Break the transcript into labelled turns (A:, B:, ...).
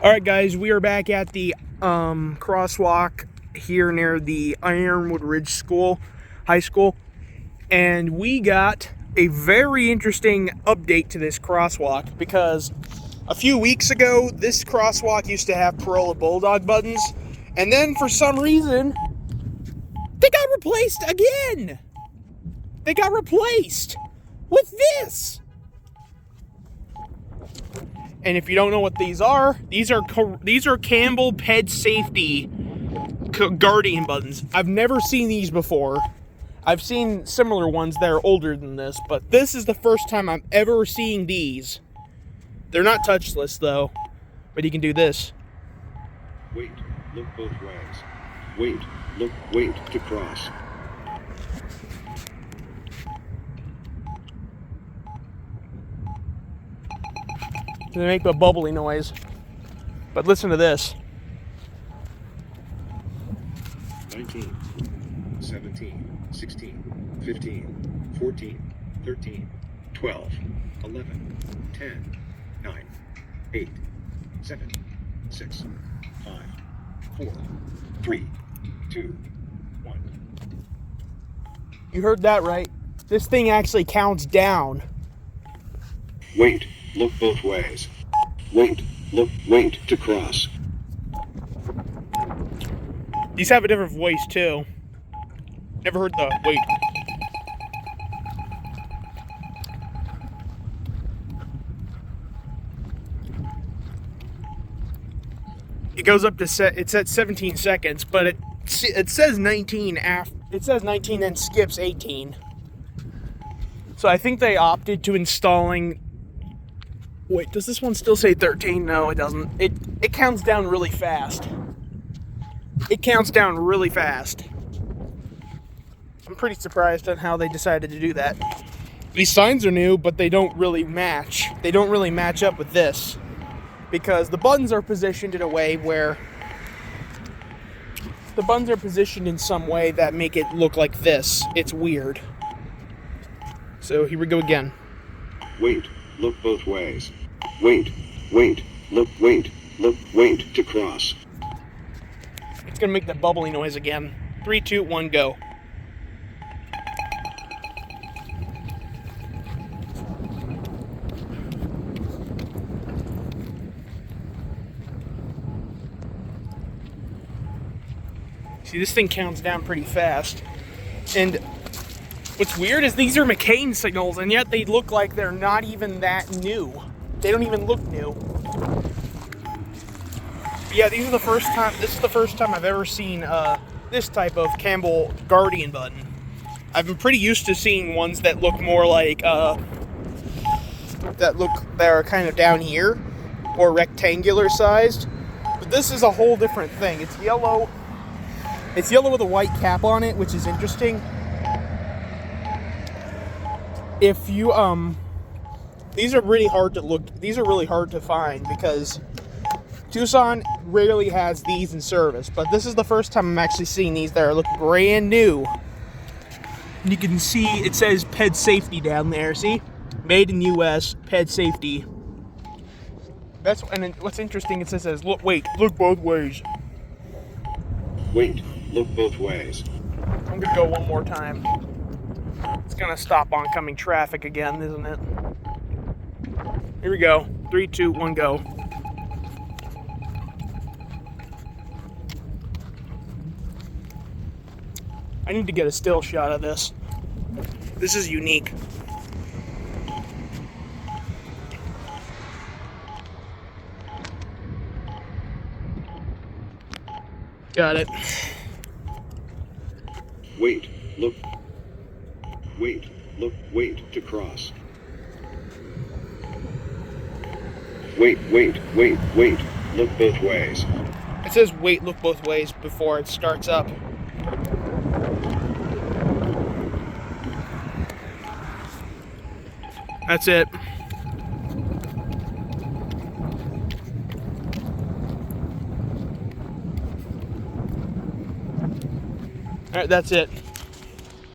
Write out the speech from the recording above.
A: All right, guys, we are back at the Crosswalk here near the Ironwood Ridge High School, and we got a very interesting update to this crosswalk because a few weeks ago, this crosswalk used to have Corolla Bulldog buttons, and then for some reason, they got replaced again. They got replaced with this. And if you don't know what these are Campbell PedSafety Guardian Buttons. I've never seen these before. I've seen similar ones that are older than this, but this is the first time I'm ever seeing these. They're not touchless though, but you can do this.
B: Wait, look both ways. Wait, look, wait to cross.
A: They make a bubbly noise. But listen to this.
B: 19, 17, 16, 15, 14, 13, 12, 11, 10, 9, 8, 7, 6, 5, 4, 3, 2, 1.
A: You heard that right. This thing actually counts down.
B: Wait, look both ways. Wait, look, wait to cross.
A: These have a different voice too. Never heard the wait. It goes up to it's at 17 seconds, but it says 19 after. It says 19 and skips 18. So I think they opted to installing. Wait, does this one still say 13? No, it doesn't. It counts down really fast. It counts down really fast. I'm pretty surprised on how they decided to do that. These signs are new, but they don't really match. They don't really match up with this. Because the buttons are positioned in a way where... The buttons are positioned in some way that make it look like this. It's weird. So here we go again.
B: Wait, look both ways. Wait, wait, look, wait to cross.
A: It's gonna make that bubbly noise again. 3, 2, 1, go. See, this thing counts down pretty fast. And what's weird is these are McCain signals, and yet they look like they're not even that new. They don't even look new. But yeah, this is the first time I've ever seen this type of Campbell Guardian button. I've been pretty used to seeing ones that look more like that are kind of down here or rectangular sized. But this is a whole different thing. It's yellow. It's yellow with a white cap on it, which is interesting. If you these are really hard to look. These are really hard to find because Tucson rarely has these in service. But this is the first time I'm actually seeing these that look brand new. And you can see it says PedSafety down there. See, made in U.S. PedSafety. And what's interesting, it says look both ways.
B: Wait, look both ways.
A: I'm gonna go one more time. It's gonna stop oncoming traffic again, isn't it? Here we go. 3, 2, 1, go. I need to get a still shot of this. This is unique. Got it.
B: Wait, look. Wait, look, wait to cross. Wait, look both ways.
A: It says wait, look both ways before it starts up. That's it. All right, that's it.